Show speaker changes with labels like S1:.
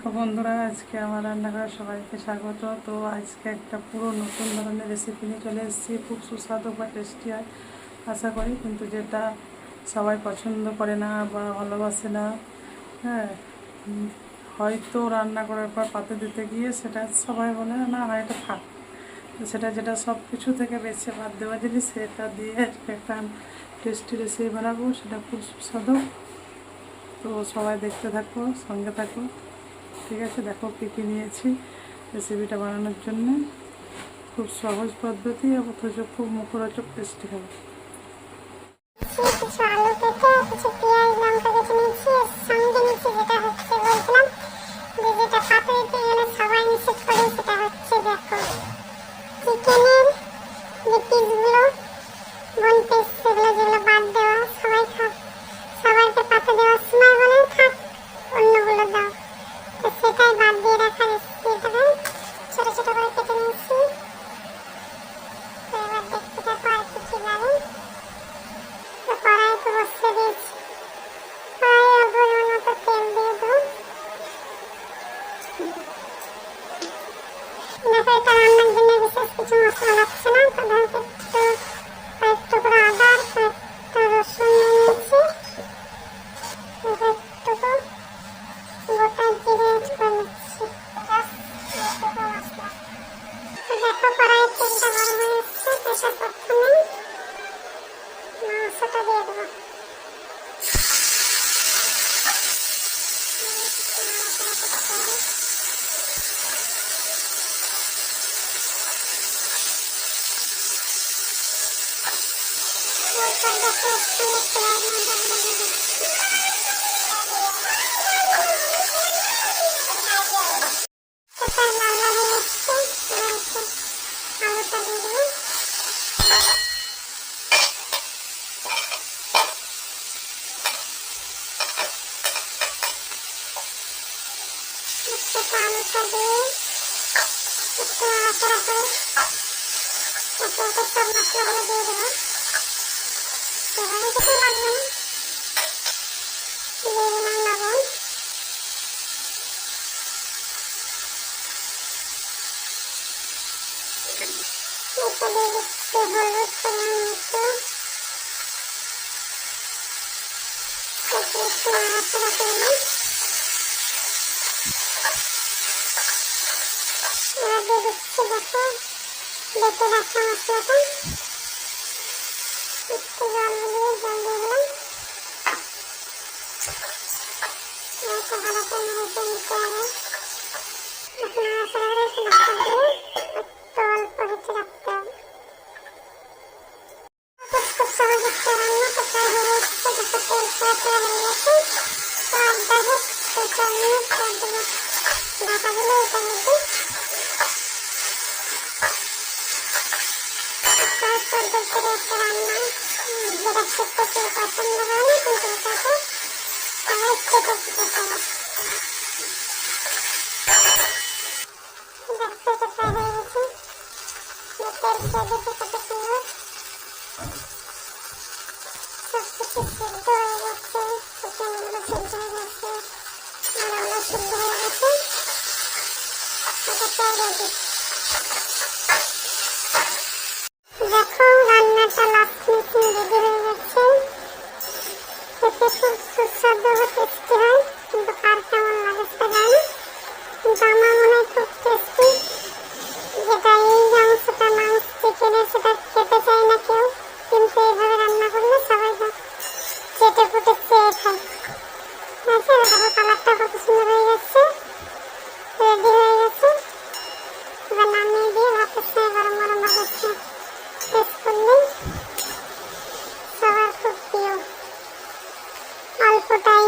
S1: দেখো বন্ধুরা, আজকে আমার রান্নাঘরে সবাইকে স্বাগত। তো আজকে একটা পুরো নতুন ধরনের রেসিপি নিয়ে চলে এসেছি। খুব সুস্বাদু বা টেস্টি হয় আশা করি, কিন্তু যেটা সবাই পছন্দ করে না বা ভালোবাসে না। হ্যাঁ, হয়তো রান্না করার পর পাতে দিতে গিয়ে সেটা সবাই বলে না না এটা থাক। তো সেটা যেটা সব কিছু থেকে বেছে বাদ দেওয়া জিনিস, সেটা দিয়ে আজকে একটা টেস্টি রেসিপি বানাবো, সেটা খুব সুস্বাদু। তো সবাই দেখতে থাকো, সঙ্গে থাকো। ঠিক আছে, দেখো কী কী নিয়েছি রেসিপিটা বানানোর জন্য। খুব সহজ পদ্ধতি, অথচ খুব মুখরোচক টেস্টি হবে।
S2: কিছু আলু কেটে কিছু পেঁয়াজ লঙ্কা কেটে নিয়েছি। সঙ্গে নিচে যেটা হচ্ছে বলছিলাম যে যেটা পাতে দিতে গেলে সবাই নিষেধ করে, সেটা হচ্ছে দেখো চিকেনের যে পিসগুলো, বোন পিস, সেগুলো যেগুলো বাদ দেওয়া, সবাইকে পাতে দেওয়ার সময় বলে থাক অন্যগুলো দাও। তো সেটাই বাদ দিয়ে রাখা রেসিপিটাকে ছোট ছোট করে কেটে নিয়েছি। তো এবার দেখতে থাকো আর কি কি লাগে। কড়াই তো বসিয়ে দিয়েছি, কড়াইয়ে পরিমাণ মতো তেল দিয়ে দেবো। দেখো, এটা রান্নার জন্য বিশেষ কিছু মশলা লাগছে না। সাধারণত কয়েক টুকরো আদা, কয়েকটা রসুন নিয়েছি, কয়েকটুকু গোটা জিরে করে নিচ্ছি। দেখো কড়াইয়ের তেলটা গরম হয়ে এসছে। এটা প্রথমে মাংসটা দিয়ে দেবো। আলুটা দিয়ে একটু নাড়াচাড়া করে একে একে সব মশলাগুলো দিয়ে দেবো। এভাবে কিছু লাগবে না, দিয়ে দিলাম লবণ, এটা দিয়ে দিচ্ছি হলুদ পরিমাণ মতো, একটু নাড়াচাড়া করলাম। এবার দিয়ে দিচ্ছি দেখো বেটে রাখা মশলাটা, একটু জল দিয়ে দিলাম। এটা ভালো করে নেড়ে নিতে হবে। এখন নাড়াচাড়া করে মশলা দিয়ে একটু অল্প হিটে রাখতে হবে। খুব সহজ একটা রান্না, তো প্রায় হয়ে এসছে। দেখো তেল ছেড়ে বেরিয়েছে। তো আর যাই হোক, তেলটা নিয়ে ঢাকা দিলে এটার মধ্যে সহজ পদ্ধতির একটা রান্না, যেটা খেতে কেউ পছন্দ হয় না, কিন্তু এটাকে সবাই খেতে খেতে পারে। দেখো এটা প্রায় হয়ে গেছে। তেল ছেড়ে দিতে কত সুন্দর, সবকিছু সিদ্ধ হয়ে গেছে, চিকেনগুলো সিদ্ধ হয়ে গেছে, আলুগুলো সিদ্ধ হয়ে গেছে। এটা প্রায় রেডি। দেখো রান্নাটা লাস্ট ফিনিশিং রেডি হয়ে গেছে। খেতে খুব সুস্বাদু ও টেস্টি হয়, কিন্তু কার কেমন লাগে সেটা জানি না, কিন্তু আমার মনে হয় খুব টেস্টি। যেটা এই অংশটা মাংস চিকেনের, সেটা খেতে চায় না কেউ, কিন্তু এইভাবে রান্না করলে সবাই চেটে পুটে খেয়ে খায়। আচ্ছা, দেখো কালারটা কত সুন্দর হয়ে গেছে, রেডি হয়ে গেছে। এবার নামিয়ে দিয়ে ভাতের সঙ্গে গরম গরম ভাতের সঙ্গে টেস্ট করলেই সবার খুব প্রিয়। অল্প টাইম